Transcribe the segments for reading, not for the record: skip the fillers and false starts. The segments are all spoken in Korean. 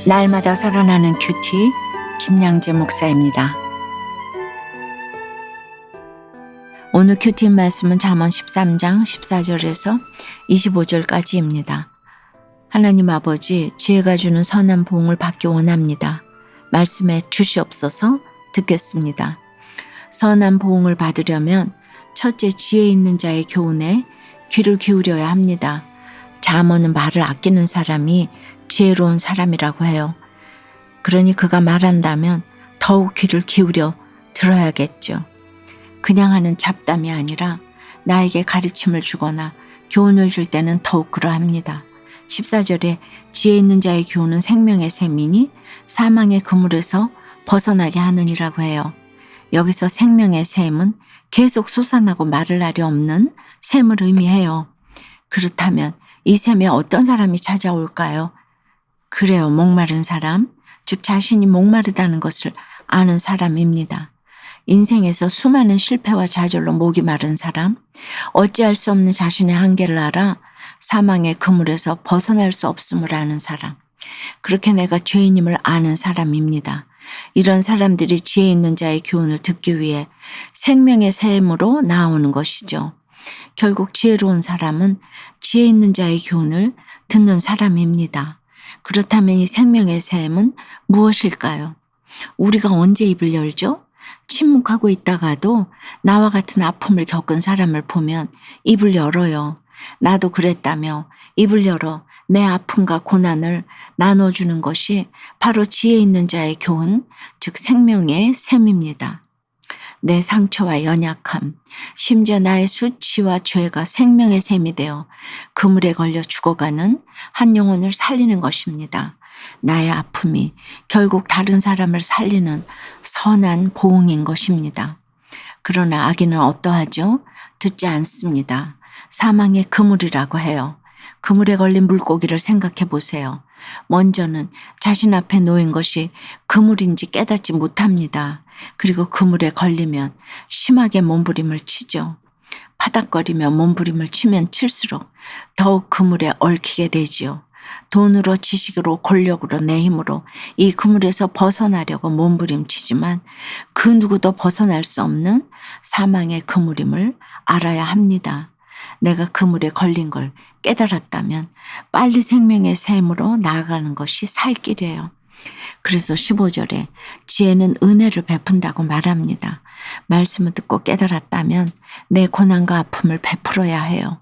날마다 살아나는 큐티 김양재 목사입니다. 오늘 큐티 말씀은 잠언 13장 14절에서 25절까지입니다. 하나님 아버지, 지혜가 주는 선한 보응을 받기 원합니다. 말씀에 주시옵소서. 듣겠습니다. 선한 보응을 받으려면 첫째, 지혜 있는 자의 교훈에 귀를 기울여야 합니다. 잠언은 말을 아끼는 사람이 지혜로운 사람이라고 해요. 그러니 그가 말한다면 더욱 귀를 기울여 들어야겠죠. 그냥 하는 잡담이 아니라 나에게 가르침을 주거나 교훈을 줄 때는 더욱 그러합니다. 14절에 지혜 있는 자의 교훈은 생명의 샘이니 사망의 그물에서 벗어나게 하느니라고 해요. 여기서 생명의 샘은 계속 솟아나고 마를 날이 없는 샘을 의미해요. 그렇다면 이 샘에 어떤 사람이 찾아올까요? 그래요, 목마른 사람, 즉 자신이 목마르다는 것을 아는 사람입니다. 인생에서 수많은 실패와 좌절로 목이 마른 사람, 어찌할 수 없는 자신의 한계를 알아 사망의 그물에서 벗어날 수 없음을 아는 사람, 그렇게 내가 죄인임을 아는 사람입니다. 이런 사람들이 지혜 있는 자의 교훈을 듣기 위해 생명의 샘으로 나오는 것이죠. 결국 지혜로운 사람은 지혜 있는 자의 교훈을 듣는 사람입니다. 그렇다면 이 생명의 샘은 무엇일까요? 우리가 언제 입을 열죠? 침묵하고 있다가도 나와 같은 아픔을 겪은 사람을 보면 입을 열어요. 나도 그랬다며 입을 열어 내 아픔과 고난을 나눠주는 것이 바로 지혜 있는 자의 교훈, 즉 생명의 샘입니다. 내 상처와 연약함, 심지어 나의 수치와 죄가 생명의 샘이 되어 그물에 걸려 죽어가는 한 영혼을 살리는 것입니다. 나의 아픔이 결국 다른 사람을 살리는 선한 보응인 것입니다. 그러나 악인은 어떠하죠? 듣지 않습니다. 사망의 그물이라고 해요. 그물에 걸린 물고기를 생각해 보세요. 먼저는 자신 앞에 놓인 것이 그물인지 깨닫지 못합니다. 그리고 그물에 걸리면 심하게 몸부림을 치죠. 파닥거리며 몸부림을 치면 칠수록 더욱 그물에 얽히게 되지요. 돈으로, 지식으로, 권력으로, 내 힘으로 이 그물에서 벗어나려고 몸부림치지만 그 누구도 벗어날 수 없는 사망의 그물임을 알아야 합니다. 내가 그물에 걸린 걸 깨달았다면 빨리 생명의 샘으로 나아가는 것이 살 길이에요. 그래서 15절에 지혜는 은혜를 베푼다고 말합니다. 말씀을 듣고 깨달았다면 내 고난과 아픔을 베풀어야 해요.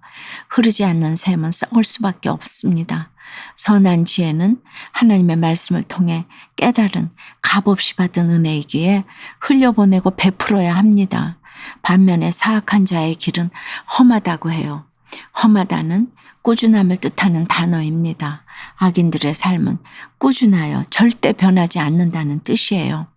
흐르지 않는 샘은 썩을 수밖에 없습니다. 선한 지혜는 하나님의 말씀을 통해 깨달은 값없이 받은 은혜이기에 흘려보내고 베풀어야 합니다. 반면에 사악한 자의 길은 험하다고 해요. 험하다는 꾸준함을 뜻하는 단어입니다. 악인들의 삶은 꾸준하여 절대 변하지 않는다는 뜻이에요.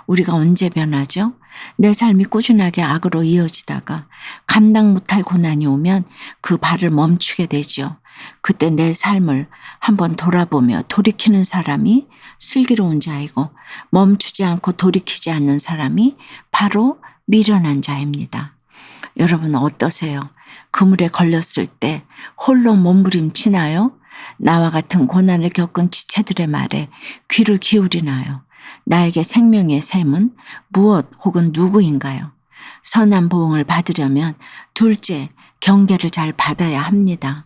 우리가 언제 변하죠? 내 삶이 꾸준하게 악으로 이어지다가 감당 못할 고난이 오면 그 발을 멈추게 되죠. 그때 내 삶을 한번 돌아보며 돌이키는 사람이 슬기로운 자이고 멈추지 않고 돌이키지 않는 사람이 바로 미련한 자입니다. 여러분 어떠세요? 그물에 걸렸을 때 홀로 몸부림치나요? 나와 같은 고난을 겪은 지체들의 말에 귀를 기울이나요? 나에게 생명의 샘은 무엇 혹은 누구인가요? 선한 보응을 받으려면 둘째, 경계를 잘 받아야 합니다.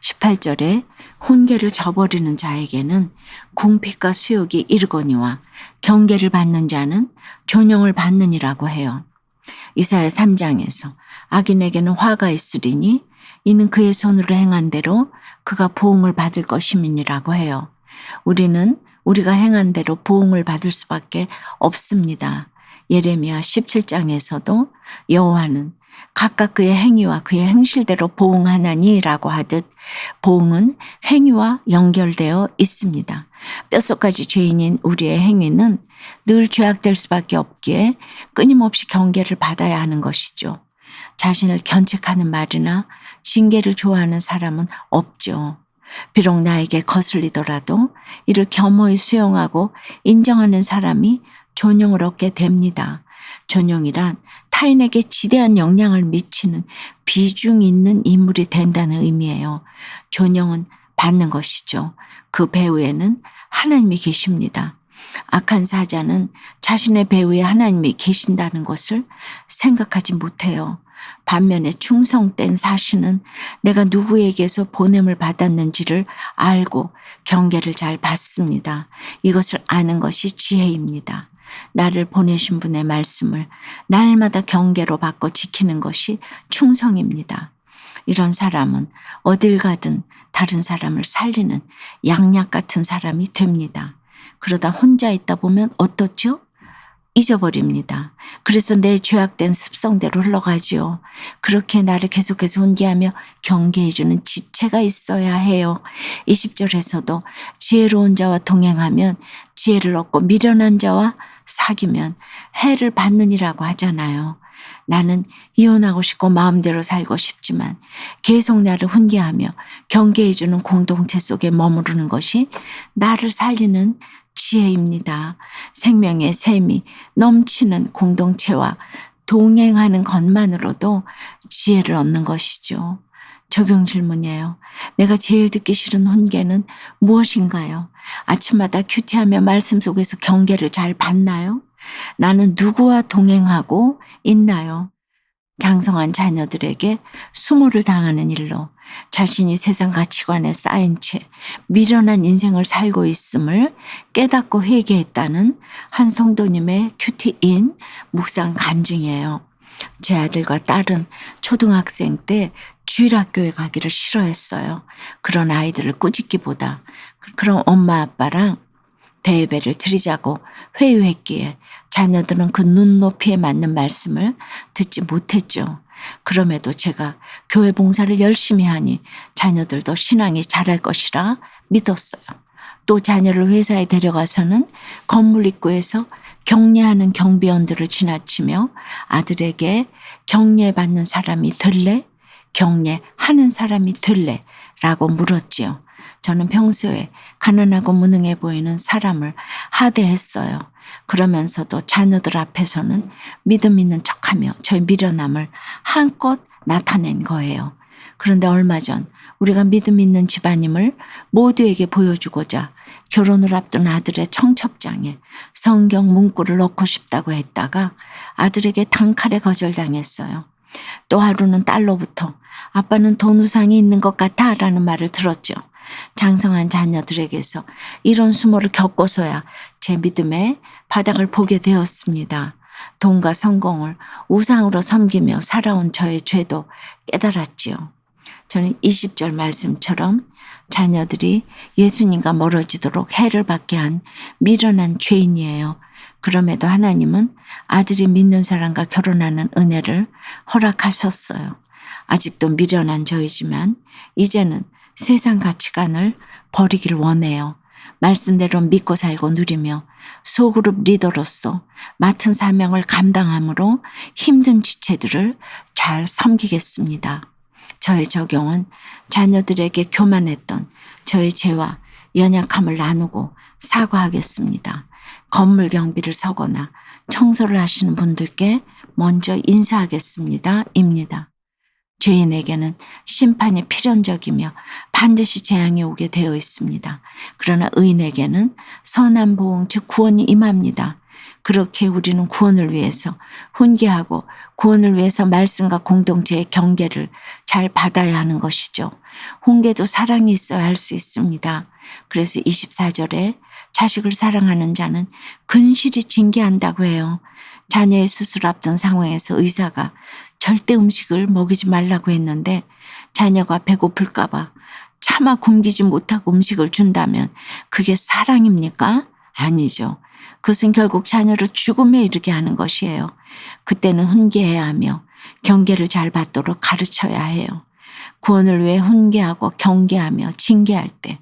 18절에 훈계를 저버리는 자에게는 궁핍과 수욕이 이르거니와 경계를 받는 자는 존영을 받느니라고 해요. 이사야 3장에서 악인에게는 화가 있으리니 이는 그의 손으로 행한 대로 그가 보응을 받을 것임이니라고 해요. 우리는 우리가 행한 대로 보응을 받을 수밖에 없습니다. 예레미야 17장에서도 여호와는 각각 그의 행위와 그의 행실대로 보응하나니라고 하듯 보응은 행위와 연결되어 있습니다. 뼛속까지 죄인인 우리의 행위는 늘 죄악될 수밖에 없기에 끊임없이 경계를 받아야 하는 것이죠. 자신을 견책하는 말이나 징계를 좋아하는 사람은 없죠. 비록 나에게 거슬리더라도 이를 겸허히 수용하고 인정하는 사람이 존영을 얻게 됩니다. 존영이란 타인에게 지대한 영향을 미치는 비중 있는 인물이 된다는 의미예요. 존영은 받는 것이죠. 그 배후에는 하나님이 계십니다. 악한 사자는 자신의 배후에 하나님이 계신다는 것을 생각하지 못해요. 반면에 충성된 사신은 내가 누구에게서 보냄을 받았는지를 알고 경계를 잘 받습니다. 이것을 아는 것이 지혜입니다. 나를 보내신 분의 말씀을 날마다 경계로 받고 지키는 것이 충성입니다. 이런 사람은 어딜 가든 다른 사람을 살리는 양약 같은 사람이 됩니다. 그러다 혼자 있다 보면 어떻죠? 잊어버립니다. 그래서 내 죄악된 습성대로 흘러가지요. 그렇게 나를 계속해서 훈계하며 경계해주는 지체가 있어야 해요. 20절에서도 지혜로운 자와 동행하면 지혜를 얻고 미련한 자와 사귀면 해를 받느니라고 하잖아요. 나는 이혼하고 싶고 마음대로 살고 싶지만 계속 나를 훈계하며 경계해주는 공동체 속에 머무르는 것이 나를 살리는 지혜입니다. 생명의 샘이 넘치는 공동체와 동행하는 것만으로도 지혜를 얻는 것이죠. 적용 질문이에요. 내가 제일 듣기 싫은 훈계는 무엇인가요? 아침마다 큐티하며 말씀 속에서 경계를 잘 받나요? 나는 누구와 동행하고 있나요? 장성한 자녀들에게 수모를 당하는 일로 자신이 세상 가치관에 쌓인 채 미련한 인생을 살고 있음을 깨닫고 회개했다는 한 성도님의 큐티인 묵상 간증이에요. 제 아들과 딸은 초등학생 때 주일학교에 가기를 싫어했어요. 그런 아이들을 꾸짖기보다 그런 엄마 아빠랑 대예배를 드리자고 회유했기에 자녀들은 그 눈높이에 맞는 말씀을 듣지 못했죠. 그럼에도 제가 교회 봉사를 열심히 하니 자녀들도 신앙이 자랄 것이라 믿었어요. 또 자녀를 회사에 데려가서는 건물 입구에서 격려하는 경비원들을 지나치며 아들에게 격려받는 사람이 될래? 격려하는 사람이 될래? 라고 물었지요. 저는 평소에 가난하고 무능해 보이는 사람을 하대했어요. 그러면서도 자녀들 앞에서는 믿음 있는 척하며 저의 미련함을 한껏 나타낸 거예요. 그런데 얼마 전 우리가 믿음 있는 집안임을 모두에게 보여주고자 결혼을 앞둔 아들의 청첩장에 성경 문구를 넣고 싶다고 했다가 아들에게 단칼에 거절당했어요. 또 하루는 딸로부터 아빠는 돈 우상이 있는 것 같아 라는 말을 들었죠. 장성한 자녀들에게서 이런 수모를 겪고서야 제 믿음의 바닥을 보게 되었습니다. 돈과 성공을 우상으로 섬기며 살아온 저의 죄도 깨달았지요. 저는 20절 말씀처럼 자녀들이 예수님과 멀어지도록 해를 받게 한 미련한 죄인이에요. 그럼에도 하나님은 아들이 믿는 사람과 결혼하는 은혜를 허락하셨어요. 아직도 미련한 저이지만 이제는 세상 가치관을 버리길 원해요. 말씀대로 믿고 살고 누리며 소그룹 리더로서 맡은 사명을 감당함으로 힘든 지체들을 잘 섬기겠습니다. 저의 적용은 자녀들에게 교만했던 저의 죄와 연약함을 나누고 사과하겠습니다. 건물 경비를 서거나 청소를 하시는 분들께 먼저 인사하겠습니다. 입니다. 죄인에게는 심판이 필연적이며 반드시 재앙이 오게 되어 있습니다. 그러나 의인에게는 선한 보응 즉 구원이 임합니다. 그렇게 우리는 구원을 위해서 훈계하고 구원을 위해서 말씀과 공동체의 경계를 잘 받아야 하는 것이죠. 훈계도 사랑이 있어야 할 수 있습니다. 그래서 24절에 자식을 사랑하는 자는 근실히 징계한다고 해요. 자녀의 수술 앞둔 상황에서 의사가 절대 음식을 먹이지 말라고 했는데 자녀가 배고플까 봐 차마 굶기지 못하고 음식을 준다면 그게 사랑입니까? 아니죠. 그것은 결국 자녀를 죽음에 이르게 하는 것이에요. 그때는 훈계해야 하며 경계를 잘 받도록 가르쳐야 해요. 구원을 위해 훈계하고 경계하며 징계할 때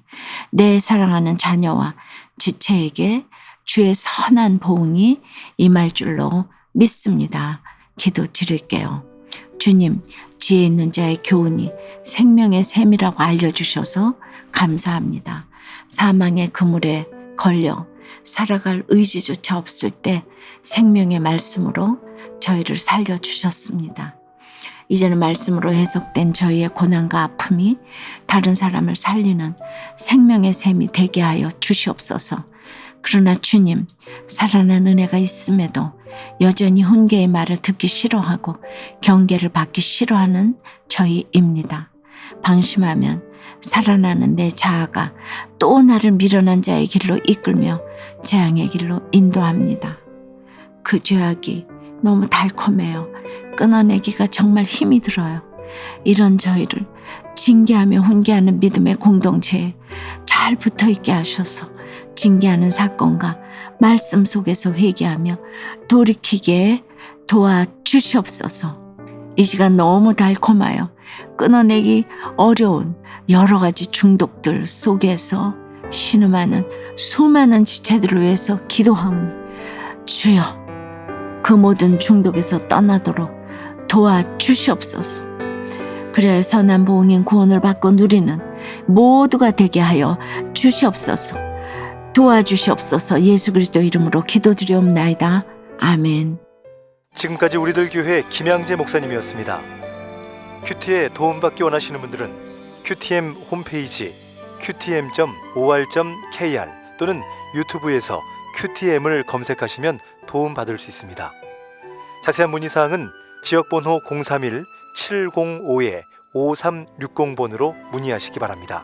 내 사랑하는 자녀와 지체에게 주의 선한 보응이 임할 줄로 믿습니다. 기도 드릴게요. 주님, 지혜 있는 자의 교훈이 생명의 샘이라고 알려주셔서 감사합니다. 사망의 그물에 걸려 살아갈 의지조차 없을 때 생명의 말씀으로 저희를 살려주셨습니다. 이제는 말씀으로 해석된 저희의 고난과 아픔이 다른 사람을 살리는 생명의 샘이 되게 하여 주시옵소서. 그러나 주님, 살아난 은혜가 있음에도 여전히 훈계의 말을 듣기 싫어하고 경계를 받기 싫어하는 저희입니다. 방심하면 살아나는 내 자아가 또 나를 미련한 자의 길로 이끌며 재앙의 길로 인도합니다. 그 죄악이 너무 달콤해요. 끊어내기가 정말 힘이 들어요. 이런 저희를 징계하며 훈계하는 믿음의 공동체에 잘 붙어있게 하셔서 징계하는 사건과 말씀 속에서 회개하며 돌이키게 도와주시옵소서. 이 시간 너무 달콤하여 끊어내기 어려운 여러 가지 중독들 속에서 신음하는 수많은 지체들을 위해서 기도하오니 주여 그 모든 중독에서 떠나도록 도와주시옵소서. 그래야 선한 보응인 구원을 받고 누리는 모두가 되게 하여 주시옵소서. 도와주시옵소서. 예수 그리스도 이름으로 기도드리옵나이다. 아멘. 지금까지 우리들 교회 김양재 목사님이었습니다. 큐티에 도움받기 원하시는 분들은 QTM 홈페이지 qtm.or.kr 또는 유튜브에서 QTM을 검색하시면 도움받을 수 있습니다. 자세한 문의사항은 지역번호 031-705-5360번으로 문의하시기 바랍니다.